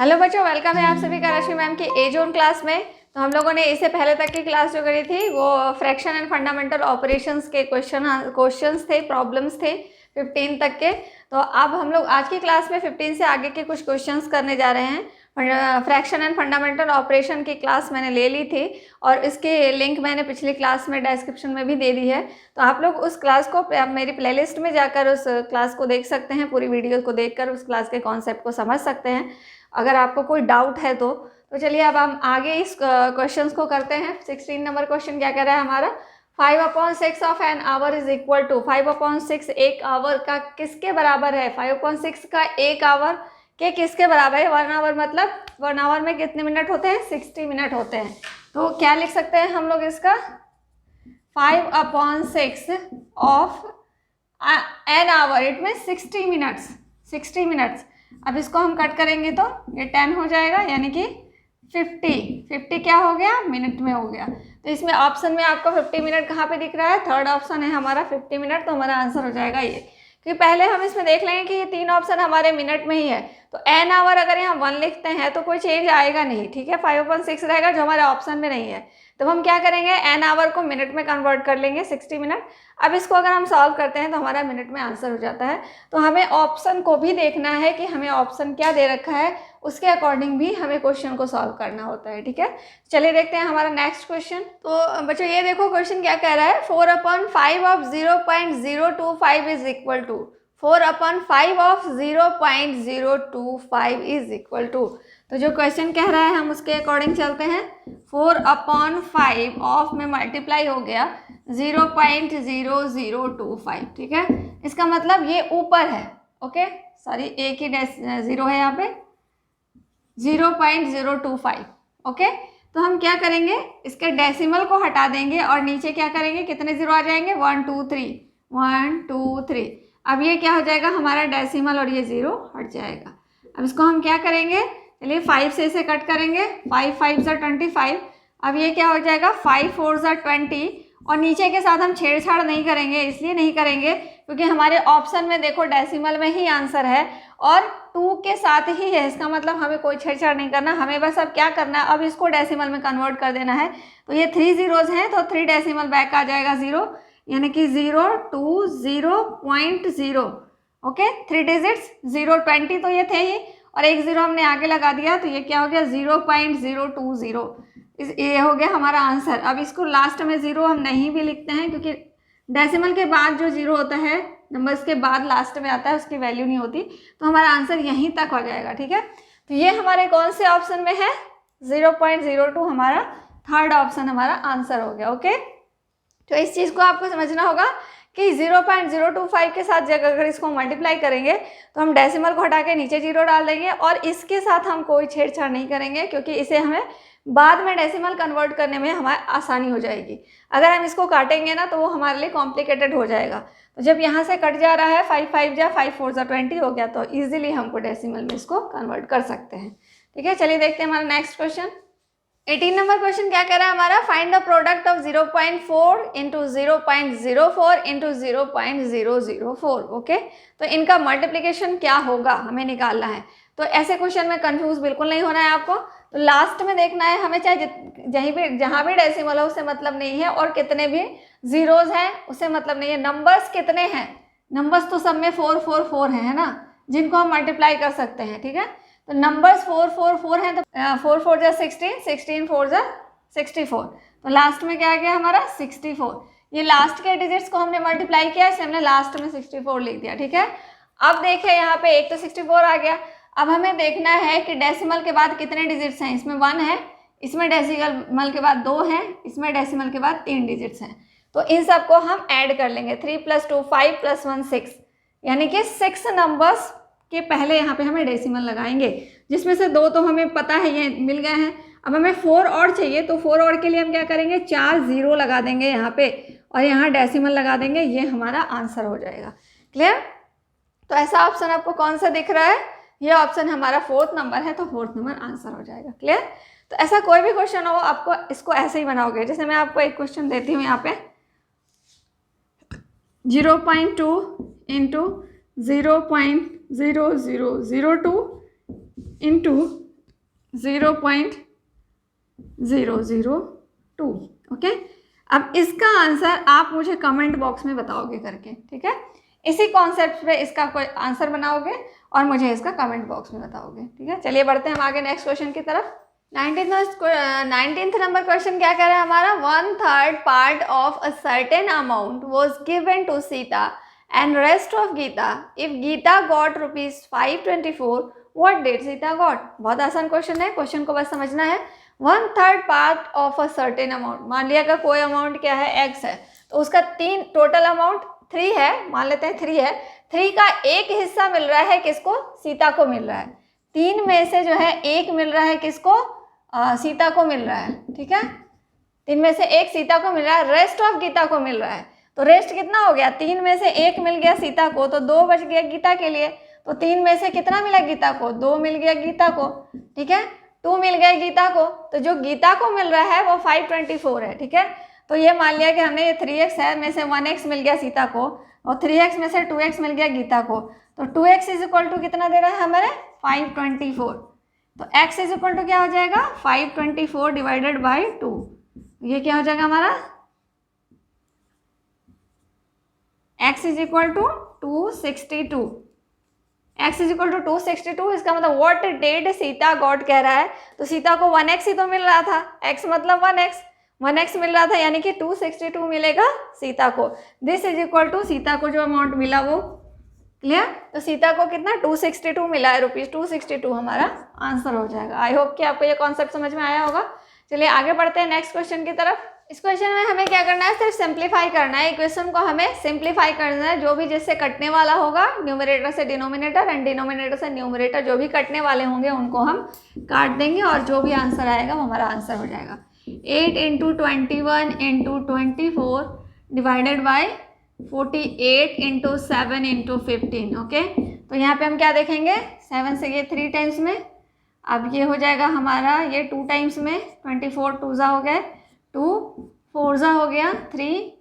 Hello बच्चों, welcome है आप सभी का रश्मि मैम की ए जोन क्लास में। तो हम लोगों ने इससे पहले तक की क्लास जो करी थी वो फ्रैक्शन एंड फंडामेंटल ऑपरेशंस के क्वेश्चंस थे, प्रॉब्लम्स थे 15 तक के। तो अब हम लोग आज की क्लास में 15 से आगे के कुछ क्वेश्चंस करने जा रहे हैं। फ्रैक्शन एंड फंडामेंटल ऑपरेशन की क्लास मैंने ले ली थी और इसकी लिंक मैंने पिछली क्लास में डिस्क्रिप्शन में भी दे दी है। तो आप लोग उस क्लास को मेरी प्लेलिस्ट में जाकर उस क्लास को देख सकते हैं, पूरी वीडियो को देखकर उस क्लास के कॉन्सेप्ट को समझ सकते हैं अगर आपको कोई डाउट है तो चलिए अब हम आगे इस क्वेश्चंस को करते हैं। 16 नंबर क्वेश्चन क्या कह रहा है हमारा, 5/6 of an hour is equal to 5/6 एक आवर का किसके बराबर है। 5/6 का एक आवर के किसके बराबर है। 1 आवर मतलब 1 आवर में कितने मिनट होते हैं, 60 मिनट होते हैं। तो क्या लिख सकते हैं हम लोग इसका, 5/6 ऑफ एन आवर इट में 60 मिनट्स। अब इसको हम कट करेंगे तो ये 10 हो जाएगा, यानी कि 50 क्या हो गया, मिनट में हो गया। तो इसमें ऑप्शन में आपको 50 मिनट कहाँ पे दिख रहा है, थर्ड ऑप्शन है हमारा 50 मिनट। तो हमारा आंसर हो जाएगा ये, क्योंकि पहले हम इसमें देख लेंगे कि ये 3 ऑप्शन हमारे मिनट में ही है। तो एन आवर अगर यहाँ 1 लिखते हैं तो कोई चेंज आएगा नहीं, ठीक है। 5/6 रहेगा जो हमारे ऑप्शन में नहीं है। तो हम क्या करेंगे, एन आवर को मिनट में कन्वर्ट कर लेंगे, 60 मिनट। अब इसको अगर हम सॉल्व करते हैं तो हमारा मिनट में आंसर हो जाता है। तो हमें ऑप्शन को भी देखना है कि हमें ऑप्शन क्या दे रखा है, उसके अकॉर्डिंग भी हमें क्वेश्चन को सॉल्व करना होता है, ठीक है। चलिए देखते हैं हमारा नेक्स्ट क्वेश्चन। तो बच्चों ये देखो क्वेश्चन क्या कह रहा है, 4/5 of 0.025 is equal to 4/5 of 0.025 is equal to. तो जो क्वेश्चन कह रहा है हम उसके अकॉर्डिंग चलते हैं। 4/5 ऑफ में मल्टीप्लाई हो गया 0.0025, ठीक है। इसका मतलब ये ऊपर है, ओके, सॉरी एक ही जीरो है यहाँ पे, 0.025, ओके। तो हम क्या करेंगे, इसके डेसिमल को हटा देंगे और नीचे क्या करेंगे, कितने जीरो आ जाएंगे, 1 2 3 1 2 3। अब ये क्या हो जाएगा हमारा डेसिमल और ये जीरो हट जाएगा। अब इसको हम क्या करेंगे, चलिए 5 से इसे कट करेंगे, 5 5 ज़ा 25। अब ये क्या हो जाएगा, 5 4 ज़ा 20। और नीचे के साथ हम छेड़छाड़ नहीं करेंगे, इसलिए नहीं करेंगे क्योंकि हमारे ऑप्शन में देखो डेसिमल में ही आंसर है और 2 के साथ ही है। इसका मतलब हमें कोई छेड़छाड़ नहीं करना, हमें बस अब क्या करना है, अब इसको डेसिमल में कन्वर्ट कर देना है। तो ये 3 जीरोज हैं तो 3 डेसिमल बैक आ जाएगा 0, यानी कि 020.0, ओके। 3 डिजिट्स 020 तो ये थे ही और एक जीरो हमने आगे लगा दिया, तो ये क्या हो गया 0.020। ये हो गया हमारा आंसर। अब इसको लास्ट में जीरो हम नहीं भी लिखते हैं क्योंकि डेसिमल के बाद जो जीरो होता है, नंबर्स के बाद लास्ट में आता है, उसकी वैल्यू नहीं होती। तो हमारा आंसर यहीं तक हो जाएगा, ठीक है। तो ये हमारे कौन से ऑप्शन में है, 0.02 हमारा थर्ड ऑप्शन हमारा आंसर हो गया, ओके। तो इस चीज़ को आपको समझना होगा कि 0.025 के साथ जब अगर इसको मल्टीप्लाई करेंगे तो हम डेसिमल को हटा के नीचे जीरो डाल देंगे और इसके साथ हम कोई छेड़छाड़ नहीं करेंगे क्योंकि इसे हमें बाद में डेसिमल कन्वर्ट करने में हमारी आसानी हो जाएगी। अगर हम इसको काटेंगे ना तो वो हमारे लिए कॉम्प्लिकेटेड हो जाएगा। तो जब यहाँ से कट जा रहा है 5 5 जा 5 4 जा 20 हो गया, तो ईजिली हमको डेसिमल में इसको कन्वर्ट कर सकते हैं, ठीक है। चलिए देखते हैं हमारा नेक्स्ट क्वेश्चन। 18 नंबर क्वेश्चन क्या कह रहा है हमारा, find the product of 0.4 into 0.04 into 0.004, okay. तो इनका मल्टीप्लिकेशन क्या होगा हमें निकालना है। तो ऐसे क्वेश्चन में कंफ्यूज बिल्कुल नहीं होना है आपको। तो लास्ट में देखना है हमें, चाहे जहाँ भी डेसिमल हो उससे मतलब नहीं है और कितने भी जीरोज हैं उससे मतलब नहीं है। नंबर्स कितने हैं, नंबर्स तो सब में 4 4 4 है ना, जिनको हम मल्टीप्लाई कर सकते हैं, ठीक है। तो नंबर्स 4 4 4 हैं, तो 4 4 जा 16, 16 4 जा 64। तो लास्ट में क्या आ गया हमारा 64। ये लास्ट के डिजिट्स को हमने मल्टीप्लाई किया, इससे हमने लास्ट में 64 लिख दिया, ठीक है। अब देखिए यहाँ पे एक तो 64 आ गया। अब हमें देखना है कि डेसिमल के बाद कितने डिजिट्स हैं, इसमें 1 है, इसमें डेसिमल के बाद 2 है, इसमें डेसिमल के बाद 3 डिजिट्स हैं। तो इन सबको हम ऐड कर लेंगे, 3 + 2 5 + 1 6, यानी कि 6 नंबर्स के पहले यहाँ पे हमें डेसिमल लगाएंगे, जिसमें से 2 तो हमें पता है ये मिल गए हैं। अब हमें 4 और चाहिए, तो 4 और के लिए हम क्या करेंगे, 4 जीरो लगा देंगे यहाँ पे और यहाँ डेसिमल लगा देंगे, ये हमारा आंसर हो जाएगा। क्लियर। तो ऐसा ऑप्शन आपको कौन सा दिख रहा है, ये ऑप्शन हमारा 4th नंबर है, तो 4th नंबर आंसर हो जाएगा। क्लियर। तो ऐसा कोई भी क्वेश्चन हो आपको इसको ऐसे ही बनाओगे। जैसे मैं आपको एक क्वेश्चन देती हूँ यहाँ पे, 0.2 इंटू 0.0002 इंटू 0.002। ओके, अब इसका आंसर आप मुझे कमेंट बॉक्स में बताओगे करके, ठीक है। इसी कॉन्सेप्ट पे इसका कोई आंसर बनाओगे और मुझे इसका कमेंट बॉक्स में बताओगे, ठीक है। चलिए बढ़ते हैं हम आगे नेक्स्ट क्वेश्चन की तरफ। 19th नंबर क्वेश्चन क्या कह रहा है हमारा, 1/3 part of a certain amount was given to Sita and rest of Gita. If Gita got ₹524, what did Sita got. बहुत आसान क्वेश्चन है, क्वेश्चन को बस समझना है। 1/3 part of a certain amount, मान लिया अगर कोई अमाउंट क्या है x है, तो उसका 3 टोटल अमाउंट 3 है, मान लेते हैं 3 है। 3 का एक हिस्सा मिल रहा है किसको, सीता को मिल रहा है। 3 में से जो है 1 मिल रहा है किसको, सीता को मिल रहा है, ठीक है। 3 में से 1 सीता को मिल रहा है, रेस्ट ऑफ गीता को मिल रहा है। तो रेस्ट कितना हो गया, 3 में से 1 मिल गया सीता को, तो 2 बच गया गीता के लिए। तो 3 में से कितना मिला गीता को, 2 मिल गया गीता को, ठीक है। 2 मिल गए गीता को, तो जो गीता को मिल रहा है वो 524 है, ठीक है। तो ये मान लिया कि हमने ये 3x है में से 1x मिल गया सीता को, और 3x में से 2x मिल गया गीता को। तो 2x इज इक्वल टू कितना दे रहा है हमारे, 524। तो x इज इक्वल टू क्या हो जाएगा, 524 डिवाइडेड बाई 2। ये क्या हो जाएगा हमारा, x is equal to 262। x is equal to 262, इसका मतलब व्हाट डिड सीता गॉट कह रहा है, तो सीता को 1x ही तो मिल रहा था, x मतलब 1x मिल रहा था, यानी कि 262 मिलेगा सीता को। This is equal to Sita को जो अमाउंट मिला वो, क्लियर। तो सीता को कितना 262 मिला है, ₹262 हमारा आंसर हो जाएगा। आई होप कि आपको ये कॉन्सेप्ट समझ में आया होगा। चलिए आगे बढ़ते हैं नेक्स्ट क्वेश्चन की तरफ। इस क्वेश्चन में हमें क्या करना है, सिर्फ सिंप्लीफाई करना है। इक्वेशन को हमें सिंप्लीफाई करना है, जो भी जिससे कटने वाला होगा न्यूमरेटर से डिनोमिनेटर एंड डिनोमिनेटर से न्यूमरेटर, जो भी कटने वाले होंगे उनको हम काट देंगे और जो भी आंसर आएगा वो हमारा आंसर हो जाएगा। 8 × 21 × 24 डिवाइडेड बाई 48 × 7 × 15। ओके, तो यहाँ पे हम क्या देखेंगे, 7 से ये 3 टाइम्स में, अब ये हो जाएगा हमारा ये 2 टाइम्स में, 24 2 ज़ा हो गए 2, 4 ज़ा हो गया 3,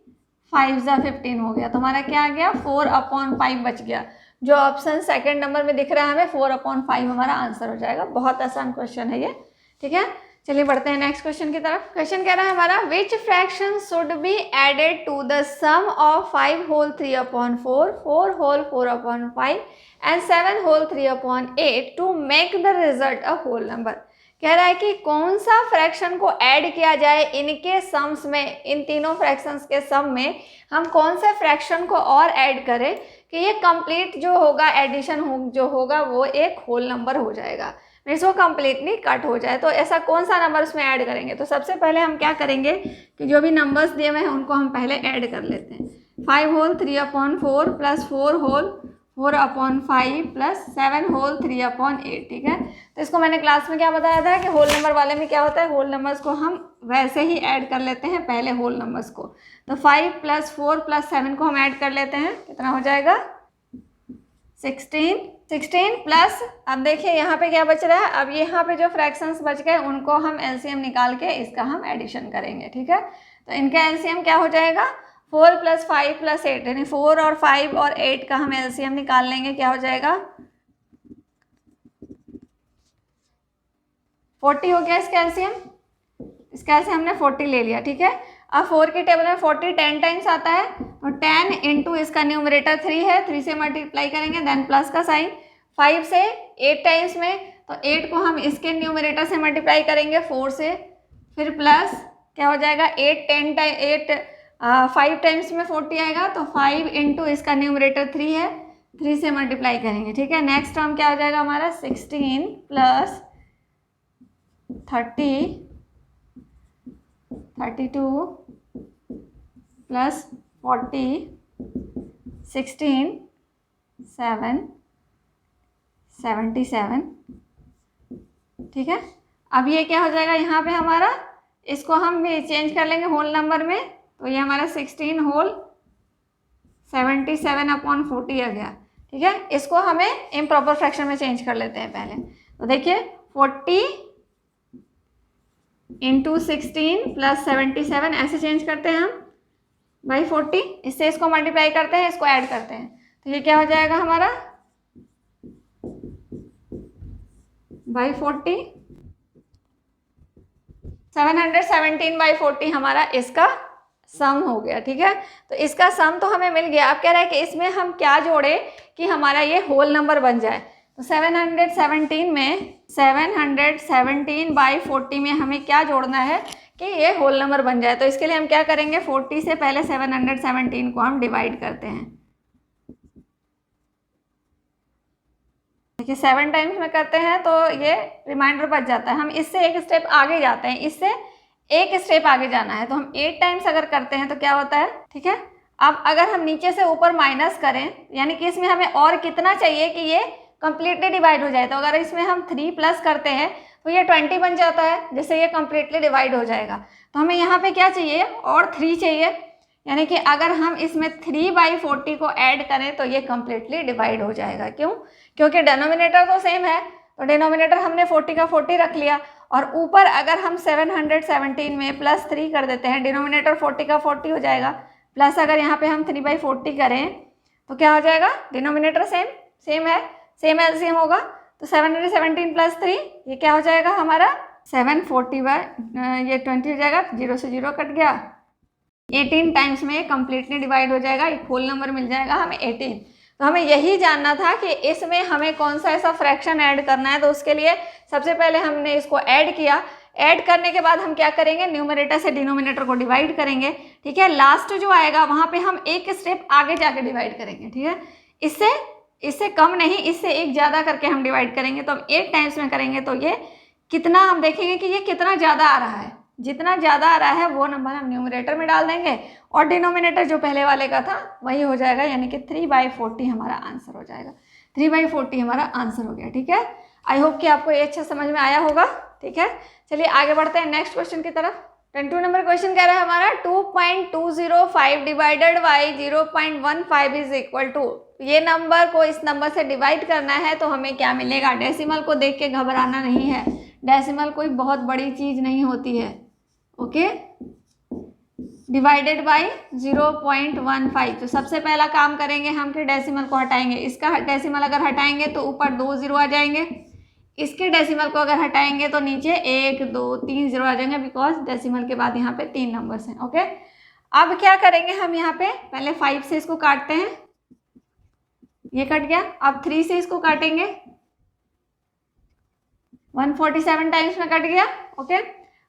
5 ज़ा 15 हो गया। तो हमारा क्या आ गया, 4/5 बच गया। जो ऑप्शन सेकंड नंबर में दिख रहा है हमें 4/5 हमारा आंसर हो जाएगा। बहुत आसान क्वेश्चन है ये, ठीक है। चलिए बढ़ते हैं नेक्स्ट क्वेश्चन की तरफ। क्वेश्चन कह रहा है हमारा, which fraction should be added to the sum of 5 whole 3/4, 4 whole 4/5 and 7 whole 3/8 to make the result a whole number. कह रहा है कि कौन सा फ्रैक्शन को ऐड किया जाए इनके सम्स में, इन तीनों फ्रैक्शंस के सम में हम कौन से फ्रैक्शन को और ऐड करें कि ये कंप्लीट जो होगा एडिशन जो होगा वो एक होल नंबर हो जाएगा, मीन्स वो कंप्लीटली कट हो जाए। तो ऐसा कौन सा नंबर उसमें ऐड करेंगे। तो सबसे पहले हम क्या करेंगे कि जो भी नंबर्स दिए हुए हैं उनको हम पहले ऐड कर लेते हैं। 5 whole 3/4 plus 4 whole 4/5 plus 7 whole 3/8, ठीक है। तो इसको मैंने क्लास में क्या बताया था कि होल नंबर वाले में क्या होता है, होल नंबर्स को हम वैसे ही ऐड कर लेते हैं पहले होल नंबर्स को। तो 5 + 4 + 7 को हम ऐड कर लेते हैं, कितना हो जाएगा 16 प्लस, अब देखिए यहाँ पे क्या बच रहा है, अब यहाँ पे जो फ्रैक्शंस बच गए उनको हम एलसीएम निकाल के इसका हम एडिशन करेंगे, ठीक है। तो इनका एलसीएम क्या हो जाएगा, 4 + 5 + 8, यानी 4 और 5 और 8 का हम एलसीएम निकाल लेंगे, क्या हो जाएगा 40 हो गया इसका एलसीएम। इसका एलसीएम हमने 40 ले लिया, ठीक है। अब 4 की टेबल में 40 10 टाइम्स आता है, तो 10 इंटू इसका न्यूमरेटर 3 है, 3 से मल्टीप्लाई करेंगे देन प्लस का साइन, 5 से 8 टाइम्स में, तो 8 को हम इसके न्यूमरेटर से मल्टीप्लाई करेंगे 4 से, फिर प्लस क्या हो जाएगा 5 टाइम्स में 40 आएगा, तो 5 इंटू इसका न्यूमरेटर 3 है, 3 से मल्टीप्लाई करेंगे, ठीक है। नेक्स्ट टर्म क्या हो जाएगा हमारा 16 प्लस 30 32 प्लस 40 16 7 77, ठीक है। अब ये क्या हो जाएगा यहाँ पे हमारा, इसको हम भी चेंज कर लेंगे होल नंबर में, तो ये हमारा 16 होल 77/40 आ गया, ठीक है। इसको हमें इम्प्रॉपर फ्रैक्शन में चेंज कर लेते हैं पहले। तो देखिए 40 इंटू 16 प्लस 77 ऐसे चेंज करते हैं हम बाई 40, इससे इसको मल्टीप्लाई करते हैं, इसको ऐड करते हैं, तो ये क्या हो जाएगा हमारा बाई 40 717/40 हमारा इसका सम हो गया, ठीक है। तो इसका सम तो हमें मिल गया। अब कह रहा है कि इसमें हम क्या जोड़े कि हमारा ये होल नंबर बन जाए। तो 717/40 में हमें क्या जोड़ना है कि ये होल नंबर बन जाए। तो इसके लिए हम क्या करेंगे, 40 से पहले 717 को हम डिवाइड करते हैं। देखिए 7 टाइम्स में करते हैं तो ये रिमाइंडर बच जाता है। हम इससे एक स्टेप आगे जाते हैं, इससे एक स्टेप आगे जाना है। तो हम 8 टाइम्स अगर करते हैं तो क्या होता है, ठीक है। अब अगर हम नीचे से ऊपर माइनस करें, यानी कि इसमें हमें और कितना चाहिए कि ये कंप्लीटली डिवाइड हो जाए। तो अगर इसमें हम 3 प्लस करते हैं तो ये 20 बन जाता है, जिससे ये कंप्लीटली डिवाइड हो जाएगा। तो हमें यहाँ पे क्या चाहिए, और 3 चाहिए, यानी कि अगर हम इसमें 3/40 को ऐड करें तो ये कंप्लीटली डिवाइड हो जाएगा। क्यों, क्योंकि डिनोमिनेटर तो सेम है, तो डिनोमिनेटर हमने 40 का 40 रख लिया, और ऊपर अगर हम 717 में +3 कर देते हैं, डिनोमिनेटर 40 का 40 हो जाएगा, प्लस अगर यहाँ पे हम 3/40 करें तो क्या हो जाएगा, डिनोमिनेटर सेम है, सेम एलसीएम होगा। तो 717 + 3 ये क्या हो जाएगा हमारा 740 ये 20 हो जाएगा, 0 से 0 कट गया। 18 टाइम्स में कंप्लीटली डिवाइड हो जाएगा, एक होल नंबर मिल जाएगा हमें 18। तो हमें यही जानना था कि इसमें हमें कौन सा ऐसा फ्रैक्शन ऐड करना है। तो उसके लिए सबसे पहले हमने इसको ऐड किया। ऐड करने के बाद हम क्या करेंगे, न्यूमरेटर से डिनोमिनेटर को डिवाइड करेंगे, ठीक है। लास्ट जो आएगा वहाँ पे हम एक स्टेप आगे जाके डिवाइड करेंगे, ठीक है। इससे कम नहीं, इससे एक ज़्यादा करके हम डिवाइड करेंगे। तो हम 8 टाइम्स में करेंगे तो ये कितना, हम देखेंगे कि ये कितना ज़्यादा आ रहा है। जितना ज़्यादा आ रहा है वो नंबर हम न्यूमरेटर में डाल देंगे, और डिनोमिनेटर जो पहले वाले का था वही हो जाएगा, यानी कि 3/40 हमारा आंसर हो जाएगा। 3/40 हमारा आंसर हो गया, ठीक है। आई होप कि आपको ये अच्छा समझ में आया होगा, ठीक है। चलिए आगे बढ़ते हैं नेक्स्ट क्वेश्चन की तरफ। 22 नंबर क्वेश्चन कह रहा है हमारा 2.205 divided by 0.15 is equal to. ये नंबर को इस नंबर से डिवाइड करना है तो हमें क्या मिलेगा। डेसिमल को देख के घबराना नहीं है, डेसिमल कोई बहुत बड़ी चीज़ नहीं होती है, ओके। डिवाइडेड बाई 0.15, तो सबसे पहला काम करेंगे हम कि डेसिमल को हटाएंगे। इसका डेसिमल अगर हटाएंगे तो ऊपर 2 0 आ जाएंगे, इसके डेसिमल को अगर हटाएंगे तो नीचे 1 2 3 0 आ जाएंगे, बिकॉज डेसिमल के बाद यहाँ पे 3 नंबर्स हैं, ओके। अब क्या करेंगे हम, यहाँ पे पहले 5 से इसको काटते हैं, ये कट गया। अब 3 से इसको काटेंगे, 147 टाइम्स में कट गया, ओके।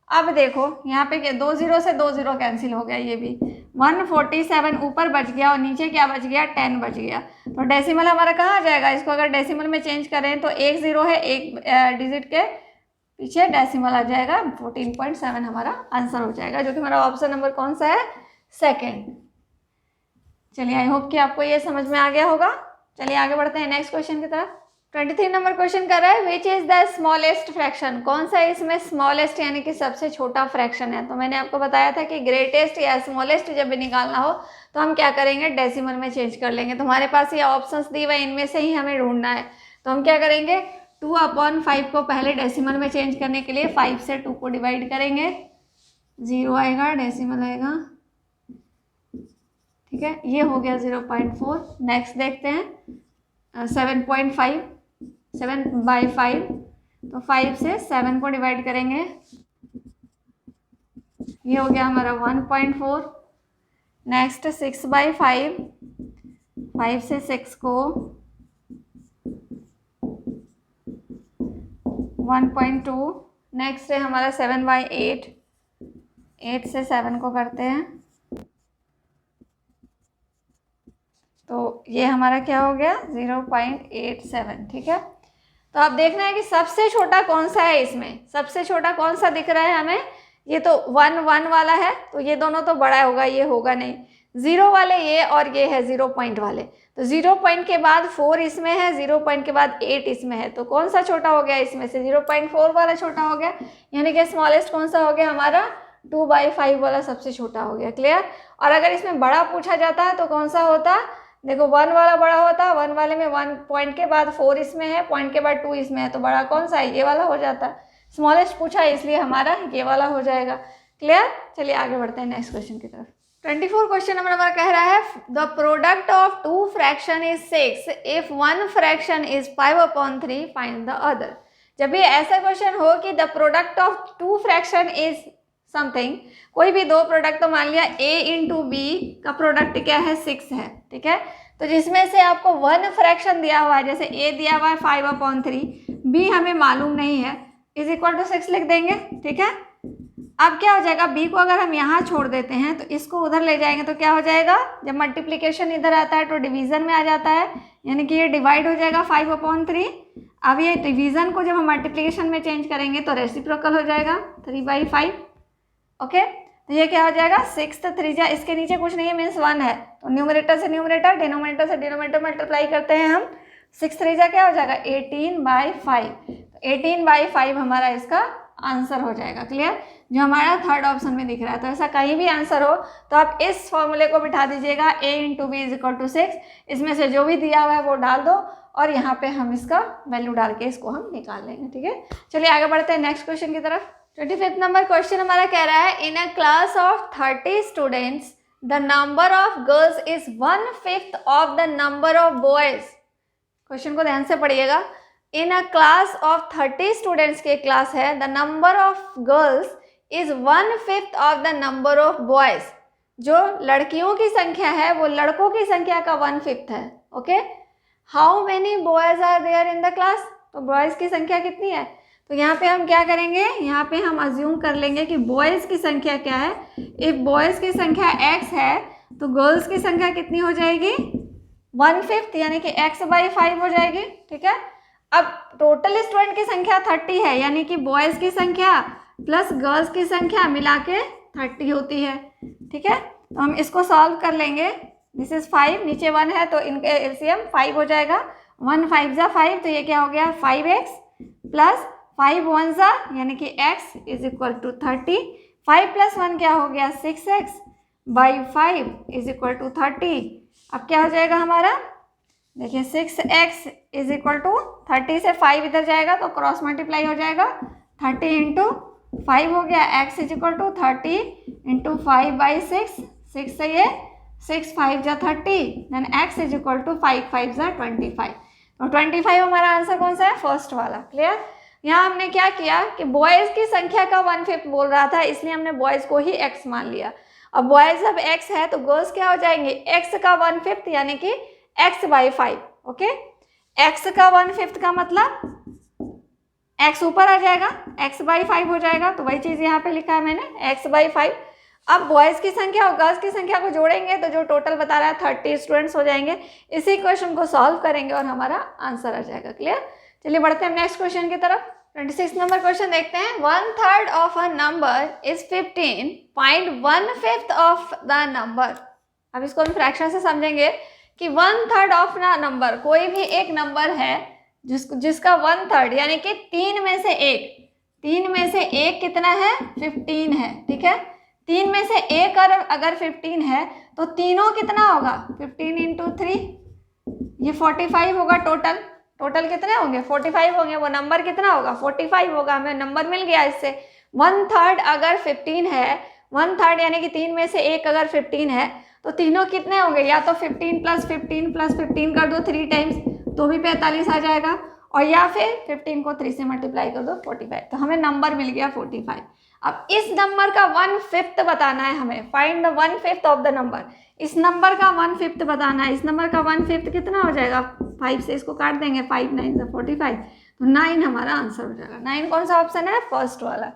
अब देखो यहाँ पे 2 0 से 2 0 कैंसिल हो गया, ये भी 147 ऊपर बच गया और नीचे क्या बच गया, 10 बच गया। तो डेसिमल हमारा कहाँ आ जाएगा, इसको अगर डेसिमल में चेंज करें तो 1 0 है, एक डिजिट के पीछे डेसिमल आ जाएगा, 14.7 हमारा आंसर हो जाएगा, जो कि हमारा ऑप्शन नंबर कौन सा है, सेकेंड। चलिए आई होप कि आपको ये समझ में आ गया होगा। चलिए आगे बढ़ते हैं नेक्स्ट क्वेश्चन की तरफ। 23 नंबर क्वेश्चन कर रहा है which is the smallest fraction. कौन सा इसमें स्मॉलेस्ट यानी कि सबसे छोटा फ्रैक्शन है। तो मैंने आपको बताया था कि ग्रेटेस्ट या स्मॉलेस्ट जब भी निकालना हो तो हम क्या करेंगे, डेसिमल में चेंज कर लेंगे। तो हमारे पास ये ऑप्शंस दी हुए, इनमें से ही हमें ढूंढना है। तो हम क्या करेंगे, 2/5 को पहले डेसिमल में चेंज करने के लिए 5 से 2 को डिवाइड करेंगे, 0 आएगा, डेसिमल आएगा, ठीक है। ये हो गया 0.4। नेक्स्ट देखते हैं 7.5, 7/5, तो 5 से 7 को डिवाइड करेंगे, ये हो गया हमारा 1.4। नेक्स्ट 6/5, 5 से 6 को 1.2। नेक्स्ट है हमारा 7/8, 8 से 7 को करते हैं, तो ये हमारा क्या हो गया 0.87, ठीक है। तो अब देखना है कि सबसे छोटा कौन सा है, इसमें सबसे छोटा कौन सा दिख रहा है हमें। ये तो 1 1 वाला है, तो ये दोनों तो बड़ा होगा, ये होगा नहीं। 0 वाले ये, और ये है 0 पॉइंट वाले। तो 0 पॉइंट के बाद 4 इसमें है, 0 पॉइंट के बाद 8 इसमें है। तो कौन सा छोटा हो गया इसमें से, 0.4 वाला छोटा हो गया, यानी कि स्मॉलेस्ट कौन सा हो गया हमारा, 2/5 वाला सबसे छोटा हो गया। क्लियर। और अगर इसमें बड़ा पूछा जाता है तो कौन सा होता, देखो 1 वाला बड़ा होता, 1 वाले में 1 पॉइंट के बाद 4 इसमें है, पॉइंट के बाद 2 इसमें है, तो बड़ा कौन सा है, ये वाला हो जाता। स्मॉलेस्ट पूछा है इसलिए हमारा ये वाला हो जाएगा। क्लियर। चलिए आगे बढ़ते हैं नेक्स्ट क्वेश्चन की तरफ। 24 क्वेश्चन नंबर हमारा कह रहा है the product of 2 fraction is 6 if 1 fraction is 5/3 find the other. जब भी ऐसा क्वेश्चन हो कि the product of two fraction is something, कोई भी दो प्रोडक्ट, तो मान लिया a इंटू बी का प्रोडक्ट क्या है 6 है, ठीक है। तो जिसमें से आपको वन फ्रैक्शन दिया हुआ है, जैसे a दिया हुआ है 5/3, b हमें मालूम नहीं है, इज इक्वल टू 6 लिख देंगे, ठीक है। अब क्या हो जाएगा, b को अगर हम यहाँ छोड़ देते हैं तो इसको उधर ले जाएंगे तो क्या हो जाएगा, जब मल्टीप्लिकेशन इधर आता है तो डिवीजन में आ जाता है, यानी कि ये डिवाइड हो जाएगा 5/3। अब ये डिवीजन को जब हम मल्टीप्लिकेशन में चेंज करेंगे तो रेसिप्रोकल हो जाएगा 3/5, ओके। तो ये क्या हो जाएगा 6 3 जा, इसके नीचे कुछ नहीं है मीन्स 1 है, तो न्यूमरेटर से न्यूमरेटर, डिनोमिनेटर से डिनोमिनेटर मल्टीप्लाई करते हैं हम, 6 3 जा क्या हो जाएगा 18/5, तो 18/5 हमारा इसका आंसर हो जाएगा। क्लियर, जो हमारा थर्ड ऑप्शन में दिख रहा है। तो ऐसा कहीं भी आंसर हो तो आप इस फॉर्मूले को बिठा दीजिएगा, a into B is equal to 6, इसमें से जो भी दिया हुआ है वो डाल दो और यहाँ पे हम इसका वैल्यू डाल के इसको हम निकाल लेंगे, ठीक है। चलिए आगे बढ़ते हैं नेक्स्ट क्वेश्चन की तरफ। 25 नंबर क्वेश्चन हमारा कह रहा है, in a class of 30 students the number of girls is 1/5 of the number of boys. Question को ध्यान से पढ़िएगा। In a class of 30 students की क्लास है, the number of girls is 1/5 of the number of boys. जो लड़कियों की संख्या है वो लड़कों की संख्या का 1/5 है, okay. How many boys are there in the class, तो बॉयज की संख्या कितनी है। तो यहाँ पे हम क्या करेंगे, यहाँ पे हम अज्यूम कर लेंगे कि बॉयज की संख्या क्या है। इफ बॉयज की संख्या x है तो गर्ल्स की संख्या कितनी हो जाएगी 1/5, यानी कि x/5 हो जाएगी, ठीक है। अब टोटल स्टूडेंट की संख्या 30 है, यानी कि बॉयज की संख्या प्लस गर्ल्स की संख्या मिला के 30 होती है, ठीक है। तो हम इसको सॉल्व कर लेंगे। दिस इज 5, नीचे 1 है तो इनके एलसीएम 5 हो जाएगा, 1 5 जा 5, तो ये क्या हो गया 5x प्लस 5 1 जा, यानी कि x इज इक्वल टू 30, 5 + 1 क्या हो गया 6x/5 इज इक्वल टू 30। अब क्या हो जाएगा हमारा, देखिए 6x इज इक्वल टू 30 से 5 इधर जाएगा तो क्रॉस मल्टीप्लाई हो जाएगा, 30 इंटू 5 हो गया, x is equal to 30 into 5/6, 6 से ये 6 5 जा 30, then x is equal to 5 5 जा 25। तो 25 हमारा आंसर कौन सा है, फर्स्ट वाला। क्लियर। यहाँ हमने क्या किया कि बॉयज़ की संख्या का 1/5 बोल रहा था, इसलिए हमने बॉयज़ को ही x मान लिया। अब बॉयज़ अब x है तो गर्ल्स क्या हो जाएंगे, x का 1/5 यानी कि x/5, ओके। x का 1/5 का मतलब x ऊपर आ जाएगा, x/5 हो जाएगा, तो वही चीज़ यहाँ पे लिखा है मैंने x/5। अब बॉयज़ की संख्या और गर्ल्स की संख्या को जोड़ेंगे तो जो टोटल बता रहा है 30 स्टूडेंट्स हो जाएंगे। इसी क्वेश्चन को सॉल्व करेंगे और हमारा आंसर आ जाएगा। क्लियर। चलिए बढ़ते हैं नेक्स्ट क्वेश्चन की तरफ। 26 नंबर क्वेश्चन देखते हैं। 1/3 of a number is 15, find 1/5 of the number. अब इसको हम फ्रैक्शन से समझेंगे कि 1/3 ऑफ ना नंबर, कोई भी एक नंबर है जिसका 1/3 यानी कि 3 में से 1 कितना है 15 है, ठीक है। 3 में से 1 अगर 15 है तो तीनों कितना होगा 15 इंटू 3, ये 45 होगा। टोटल कितने होंगे 45 होंगे। वो नंबर कितना होगा 45 होगा, हमें नंबर मिल गया इससे। 1/3 अगर 15 है, 1/3 यानी कि 3 में से 1 अगर 15 है तो तीनों कितने होंगे, या तो 15 + 15 + 15 कर दो 3 टाइम्स तो भी 45 आ जाएगा, और या फिर 15 को 3 से मल्टीप्लाई कर दो 45, तो हमें नंबर मिल गया 45। अब इस नंबर का 1/5 बताना है हमें, find the 1/5 of the number. इस नंबर का 1/5 बताना है। इस नंबर का 1/5 कितना हो जाएगा, 5 से इसको काट देंगे, 5 9 से 45, तो 9 हमारा आंसर हो जाएगा। 9 कौन सा ऑप्शन है, फर्स्ट वाला।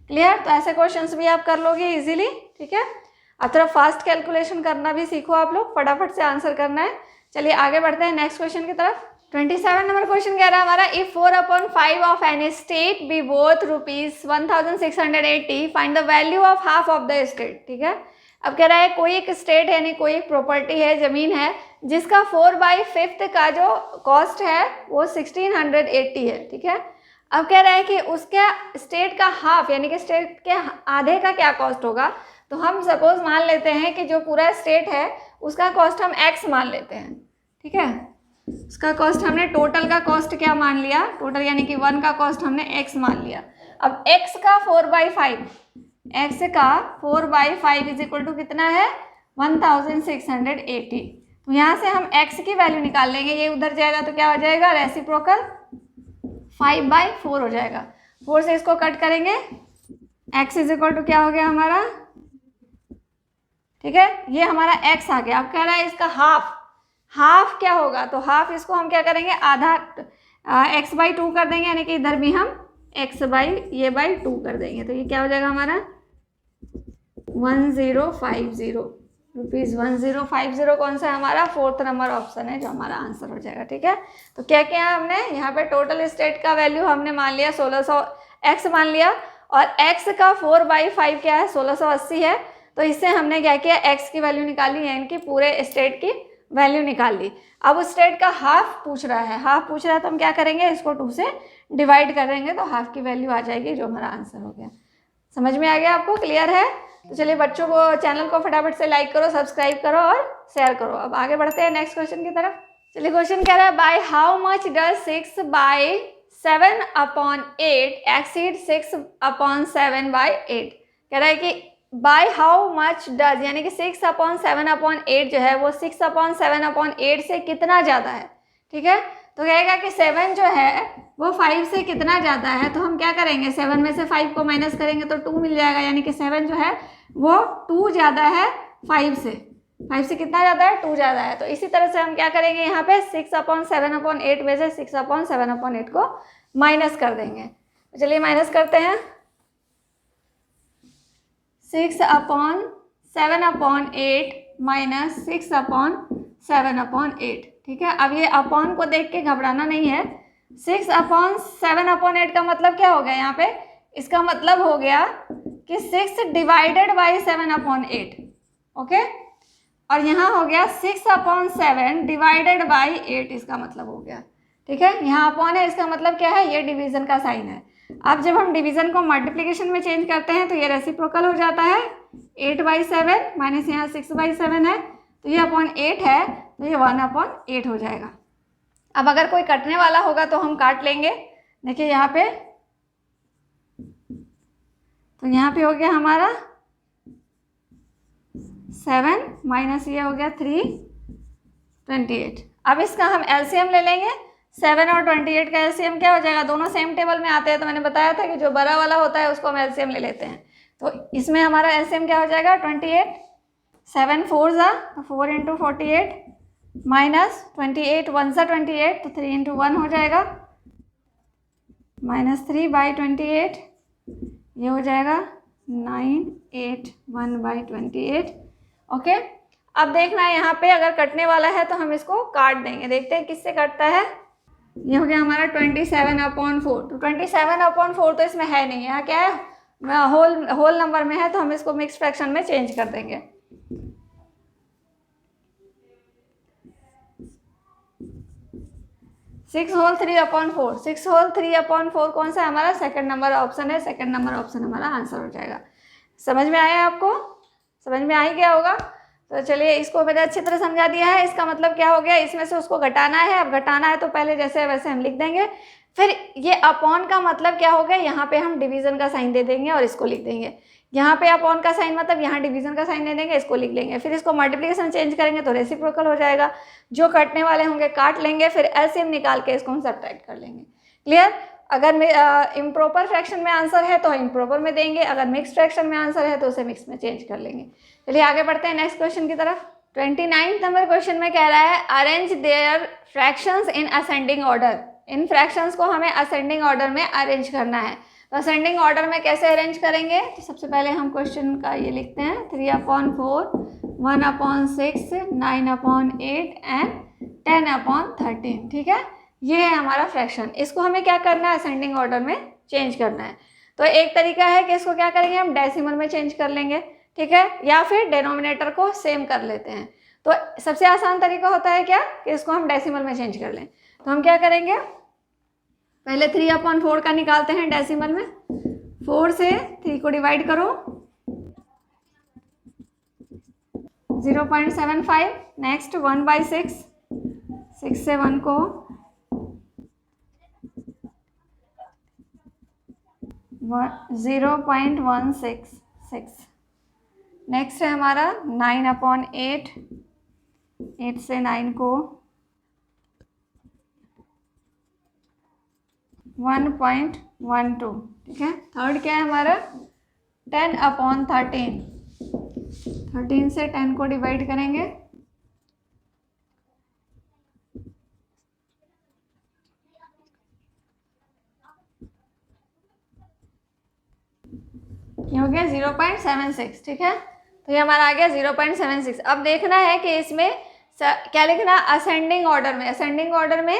क्लियर। तो ऐसे क्वेश्चंस भी आप कर लोगे इजीली, ठीक है। अब थोड़ा फास्ट कैलकुलेशन करना भी सीखो आप लोग, फटाफट से आंसर करना है। चलिए आगे बढ़ते हैं नेक्स्ट क्वेश्चन की तरफ। 27 नंबर क्वेश्चन कह रहा है हमारा, if 4/5 of any state B worth ₹1680, find the value of half of the state. ठीक है। अब कह रहा है कोई एक स्टेट है, यानी कोई एक प्रॉपर्टी है, जमीन है, जिसका 4/5 का जो कॉस्ट है वो 1680 है। ठीक है। अब कह रहा है कि उसके स्टेट का हाफ यानी कि स्टेट के आधे का क्या कॉस्ट होगा। तो हम सपोज मान लेते हैं कि जो पूरा स्टेट है उसका कॉस्ट हम x मान लेते हैं। ठीक है। उसका कॉस्ट हमने टोटल का कॉस्ट क्या मान लिया, टोटल यानी कि 1 का कॉस्ट हमने x मान लिया। अब x का 4/5, x का 4/5 इज इक्वल टू कितना है 1680। तो यहाँ से हम x की वैल्यू निकाल लेंगे, ये उधर जाएगा तो क्या हो जाएगा रेसिप्रोकल 5/4 हो जाएगा। 4 से इसको कट करेंगे, x इज इक्वल टू क्या हो गया हमारा, ठीक है, ये हमारा x आ गया। अब कह रहा है इसका हाफ क्या होगा, तो हाफ इसको हम क्या करेंगे, आधा x/2 कर देंगे, यानी कि इधर भी हम x/2 कर देंगे। तो ये क्या हो जाएगा हमारा 1050 रुपीज़। 1050 कौन सा है हमारा, 4th नंबर ऑप्शन है जो हमारा आंसर हो जाएगा। ठीक है, तो क्या किया हमने यहाँ पे, टोटल स्टेट का वैल्यू हमने मान लिया 1600 x मान लिया, और x का 4/5 क्या है 1680 है। तो इससे हमने क्या किया, x की वैल्यू निकाली, यानी कि पूरे स्टेट की वैल्यू निकाल ली। अब उस स्टेट का हाफ पूछ रहा है, तो हम क्या करेंगे, इसको 2 से डिवाइड करेंगे तो हाफ की वैल्यू आ जाएगी, जो हमारा आंसर हो गया। समझ में आ गया आपको, क्लियर है? तो चलिए बच्चों को, चैनल को फटाफट से लाइक करो, सब्सक्राइब करो और शेयर करो। अब आगे बढ़ते हैं नेक्स्ट क्वेश्चन की तरफ। चलिए क्वेश्चन कह रहा है, by how much does 6/7/8 exceed 6/7/8। कह रहा है कि बाय हाउ मच डज, यानी कि 6/7/8 जो है वो 6/7/8 से कितना ज़्यादा है। ठीक है, तो कहेगा कि 7 जो है वो 5 से कितना ज़्यादा है। तो हम क्या करेंगे, 7 में से 5 को माइनस करेंगे तो 2 मिल जाएगा, यानी कि 7 जो है वो 2 ज़्यादा है 5 से। 5 से कितना ज़्यादा है, 2 ज़्यादा है। तो इसी तरह से हम क्या करेंगे, यहाँ पे 6/7/8 में से 6/7/8 को माइनस कर देंगे। तो चलिए माइनस करते हैं, 6/7/8 माइनस 6/7/8। ठीक है, अब ये अपॉन को देख के घबराना नहीं है। 6/7/8 का मतलब क्या हो गया यहाँ पे, इसका मतलब हो गया कि 6 डिवाइडेड बाई 7/8। ओके, और यहाँ हो गया 6/7 डिवाइडेड बाई 8, इसका मतलब हो गया। ठीक है, यहाँ अपॉन है, इसका मतलब क्या है, ये डिवीजन का साइन है। अब जब हम डिवीजन को मल्टीप्लिकेशन में चेंज करते हैं तो ये रेसिप्रोकल हो जाता है। 8/7 माइनस यहाँ 6/7 है, तो ये अपॉन 8 है, तो ये 1/8 हो जाएगा। अब अगर कोई कटने वाला होगा तो हम काट लेंगे। देखिए यहाँ पे, तो यहाँ पे हो गया हमारा 7 माइनस ये हो गया 3, 28। अब इसका हम एलसीएम ले लेंगे। 7 और 28 का एलसीएम क्या हो जाएगा, दोनों सेम टेबल में आते हैं, तो मैंने बताया था कि जो बड़ा वाला होता है उसको हम एलसीएम ले लेते हैं। तो इसमें हमारा एलसीएम क्या हो जाएगा 28, 7 4 ज़ा, तो 4 × 48 माइनस 28 1 ज़ा 28, तो 3 × 1 हो जाएगा, -3/28, ये हो जाएगा 981/28। ओके, अब देखना है यहाँ पे अगर कटने वाला है तो हम इसको काट देंगे। देखते हैं किससे कटता है। ये हो गया हमारा 27/4। तो 27/4 तो इसमें है नहीं, यहाँ क्या है, होल नंबर में है, तो हम इसको मिक्स फ्रैक्शन में चेंज कर देंगे। सिक्स होल 3/4 कौन सा है हमारा, सेकंड नंबर ऑप्शन है। सेकंड नंबर ऑप्शन हमारा आंसर हो जाएगा। समझ में आया आपको, समझ में आ ही गया होगा। तो चलिए इसको मैंने अच्छी तरह समझा दिया है। इसका मतलब क्या हो गया, इसमें से उसको घटाना है। अब घटाना है तो पहले जैसे है वैसे हम लिख देंगे। फिर ये अपॉन का मतलब क्या हो गया, यहाँ पे हम डिवीजन का साइन दे देंगे और इसको लिख देंगे। यहाँ पे अपॉन का साइन मतलब यहाँ डिवीजन का साइन दे देंगे, इसको लिख लेंगे। फिर इसको मल्टीप्लिकेशन चेंज करेंगे तो रेसिप्रोकल हो जाएगा। जो कटने वाले होंगे काट लेंगे, फिर एलसीएम निकाल के इसको हम सब्ट्रैक्ट कर लेंगे। क्लियर? अगर इम्प्रॉपर फ्रैक्शन में आंसर है तो इम्प्रॉपर में देंगे, अगर मिक्स फ्रैक्शन में आंसर है तो उसे मिक्स में चेंज कर लेंगे। चलिए आगे बढ़ते हैं नेक्स्ट क्वेश्चन की तरफ। 29 नंबर क्वेश्चन में कह रहा है, arrange there fractions in ascending order. इन फ्रैक्शंस को हमें असेंडिंग ऑर्डर में अरेंज करना है। तो असेंडिंग ऑर्डर में कैसे अरेंज करेंगे, तो सबसे पहले हम क्वेश्चन का ये लिखते हैं, 3/4, 1/6, 9/8 एंड 10/13। ठीक है, ये है हमारा फ्रैक्शन। इसको हमें क्या करना है, असेंडिंग ऑर्डर में चेंज करना है। तो एक तरीका है कि इसको क्या करेंगे, हम डेसिमल में चेंज कर लेंगे। ठीक है, या फिर डिनोमिनेटर को सेम कर लेते हैं। तो सबसे आसान तरीका होता है क्या, कि इसको हम डेसिमल में चेंज कर लें। तो हम क्या करेंगे, पहले 3/4 का निकालते हैं डेसिमल में। 4 से 3 को डिवाइड करो, 0.75। नेक्स्ट 1/6, 6 से 1 को 0.166। नेक्स्ट है हमारा 9/8, 8 से 9 को 1.12, ठीक है। थर्ड क्या है हमारा 10/13, 13 से 10 को डिवाइड करेंगे, ये हो गया 0.76, ठीक है। तो ये हमारा आ गया 0.76। अब देखना है कि इसमें क्या लिखना, असेंडिंग ऑर्डर में। असेंडिंग ऑर्डर में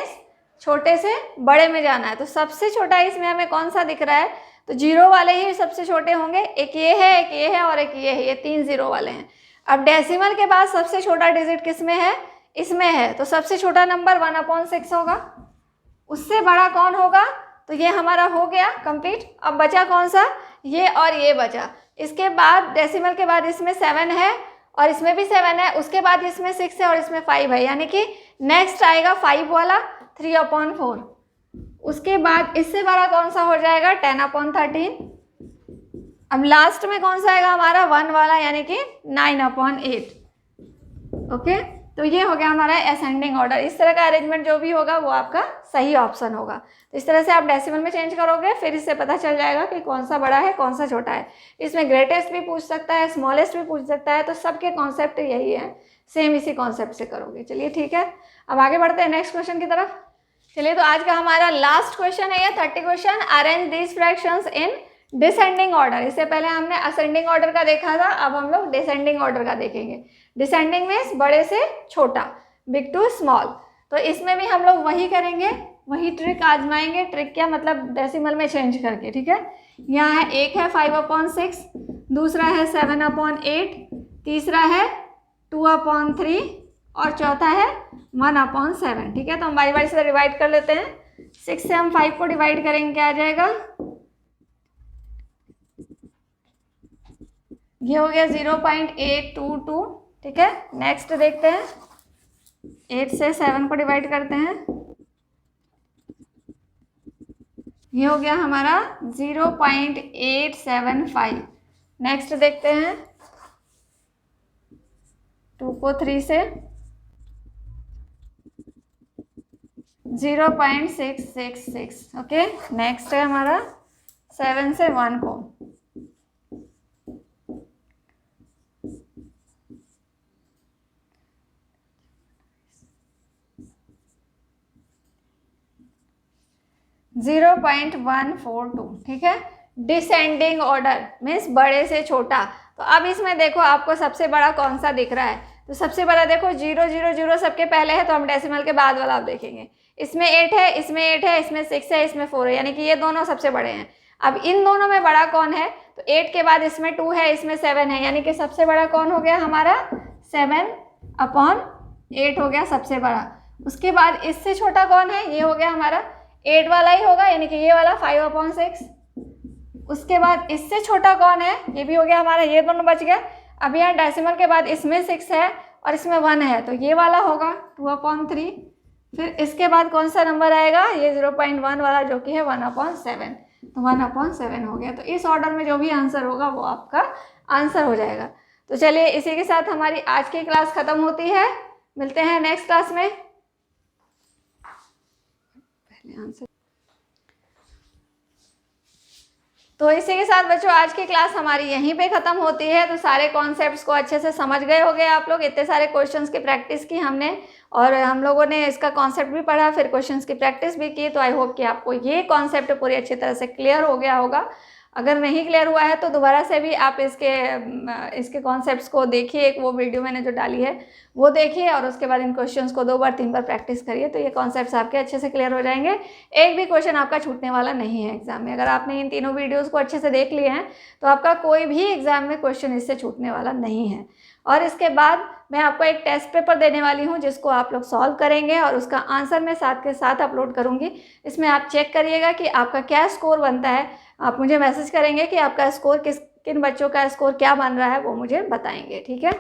छोटे से बड़े में जाना है। तो सबसे छोटा इसमें हमें कौन सा दिख रहा है, तो जीरो वाले ही सबसे छोटे होंगे। एक ये है, एक ये है और एक ये है, ये 3 जीरो वाले हैं। अब डेसिमल के बाद सबसे छोटा डिजिट किस में है, इसमें है। तो सबसे छोटा नंबर 1/6 होगा। उससे बड़ा कौन होगा, तो ये हमारा हो गया कंप्लीट। अब बचा कौन सा, ये और ये बचा। इसके बाद डेसिमल के बाद इसमें 7 है और इसमें भी 7 है। उसके बाद इसमें 6 है और इसमें 5 है, यानी कि नेक्स्ट आएगा 5 वाला 3/4। उसके बाद इससे बड़ा कौन सा हो जाएगा 10/13। अब लास्ट में कौन सा आएगा हमारा 1 वाला, यानी कि 9/8। ओके, तो ये हो गया हमारा असेंडिंग ऑर्डर। इस तरह का अरेंजमेंट जो भी होगा वो आपका सही ऑप्शन होगा। तो इस तरह से आप डेसिमल में चेंज करोगे, फिर इससे पता चल जाएगा कि कौन सा बड़ा है कौन सा छोटा है। इसमें ग्रेटेस्ट भी पूछ सकता है, स्मॉलेस्ट भी पूछ सकता है। तो सबके कॉन्सेप्ट यही है, सेम इसी कॉन्सेप्ट से करोगे। चलिए ठीक है, अब आगे बढ़ते हैं नेक्स्ट क्वेश्चन की तरफ। चलिए, तो आज का हमारा लास्ट क्वेश्चन है ये 30 question. Arrange these fractions in descending order. इससे पहले हमने असेंडिंग ऑर्डर का देखा था, अब हम लोग डिसेंडिंग ऑर्डर का देखेंगे। डिसेंडिंग मीन्स बड़े से छोटा, बिग टू स्मॉल। तो इसमें भी हम लोग वही करेंगे, वही ट्रिक आजमाएंगे। ट्रिक क्या मतलब, डेसिमल में चेंज करके, ठीक है। यहाँ है एक है 5/6, दूसरा है 7/8, तीसरा है 2/3 और चौथा है 1/7, ठीक है। तो हम बारी बारी से डिवाइड कर लेते हैं। 6 से हम 5 को डिवाइड करेंगे, क्या आ जाएगा, ये हो गया 0.822, ठीक है। नेक्स्ट देखते हैं, 8 से 7 को डिवाइड करते हैं, ये हो गया हमारा 0.875। नेक्स्ट देखते हैं, 2 को 3 से 0.666, ओके। नेक्स्ट है हमारा 7 से 1 को, (0.142), ठीक है। डिसेंडिंग ऑर्डर मीन्स बड़े से छोटा। तो अब इसमें देखो आपको सबसे बड़ा कौन सा दिख रहा है, तो सबसे बड़ा देखो 0 0 0 सबके पहले है, तो हम डेसिमल के बाद वाला आप देखेंगे। इसमें 8 है, इसमें 8 है, इसमें 6 है, इसमें 4 है, यानी कि ये दोनों सबसे बड़े हैं। अब इन दोनों में बड़ा कौन है, तो 8 के बाद इसमें 2 है, इसमें 7 है, यानी कि सबसे बड़ा कौन हो गया हमारा 7/8 हो गया सबसे बड़ा। उसके बाद इससे छोटा कौन है, ये हो गया हमारा 8 वाला ही होगा, यानी कि ये वाला 5/6। उसके बाद इससे छोटा कौन है, ये भी हो गया हमारा, ये दोनों बच गया। अब यहाँ डेसिमल के बाद इसमें 6 है और इसमें 1 है, तो ये वाला होगा 2/3। फिर इसके बाद कौन सा नंबर आएगा, ये 0.1 वाला जो कि है 1/7, तो 1/7 हो गया। तो इस ऑर्डर में जो भी आंसर होगा वो आपका आंसर हो जाएगा। तो चलिए, इसी के साथ हमारी आज की क्लास खत्म होती है। मिलते हैं नेक्स्ट क्लास में। आंसर, तो इसी के साथ बच्चों आज की क्लास हमारी यहीं पे ख़त्म होती है। तो सारे कॉन्सेप्ट्स को अच्छे से समझ गए होंगे आप लोग। इतने सारे क्वेश्चंस की प्रैक्टिस की हमने और हम लोगों ने इसका कॉन्सेप्ट भी पढ़ा, फिर क्वेश्चंस की प्रैक्टिस भी की। तो आई होप कि आपको ये कॉन्सेप्ट पूरी अच्छी तरह से क्लियर हो गया होगा। अगर नहीं क्लियर हुआ है तो दोबारा से भी आप इसके कॉन्सेप्ट्स को देखिए। एक वो वीडियो मैंने जो डाली है वो देखिए और उसके बाद इन क्वेश्चंस को 2 बार 3 बार प्रैक्टिस करिए, तो ये कॉन्सेप्ट्स आपके अच्छे से क्लियर हो जाएंगे। एक भी क्वेश्चन आपका छूटने वाला नहीं है एग्जाम में। अगर आपने इन तीनों वीडियोज़ को अच्छे से देख लिए हैं तो आपका कोई भी एग्जाम में क्वेश्चन इससे छूटने वाला नहीं है। और इसके बाद मैं आपको एक टेस्ट पेपर देने वाली हूँ जिसको आप लोग सॉल्व करेंगे और उसका आंसर मैं साथ के साथ अपलोड करूँगी। इसमें आप चेक करिएगा कि आपका क्या स्कोर बनता है। आप मुझे मैसेज करेंगे कि आपका स्कोर किन बच्चों का स्कोर क्या बन रहा है, वो मुझे बताएंगे, ठीक है।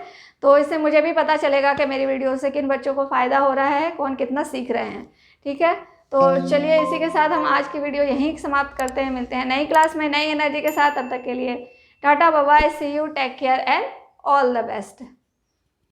तो इससे मुझे भी पता चलेगा कि मेरी वीडियो से किन बच्चों को फ़ायदा हो रहा है, कौन कितना सीख रहे हैं, ठीक है। तो चलिए, इसी के साथ हम आज की वीडियो यहीं समाप्त करते हैं। मिलते हैं नई क्लास में नई एनर्जी के साथ। तब तक के लिए tata bye bye, see you, take care and all the best.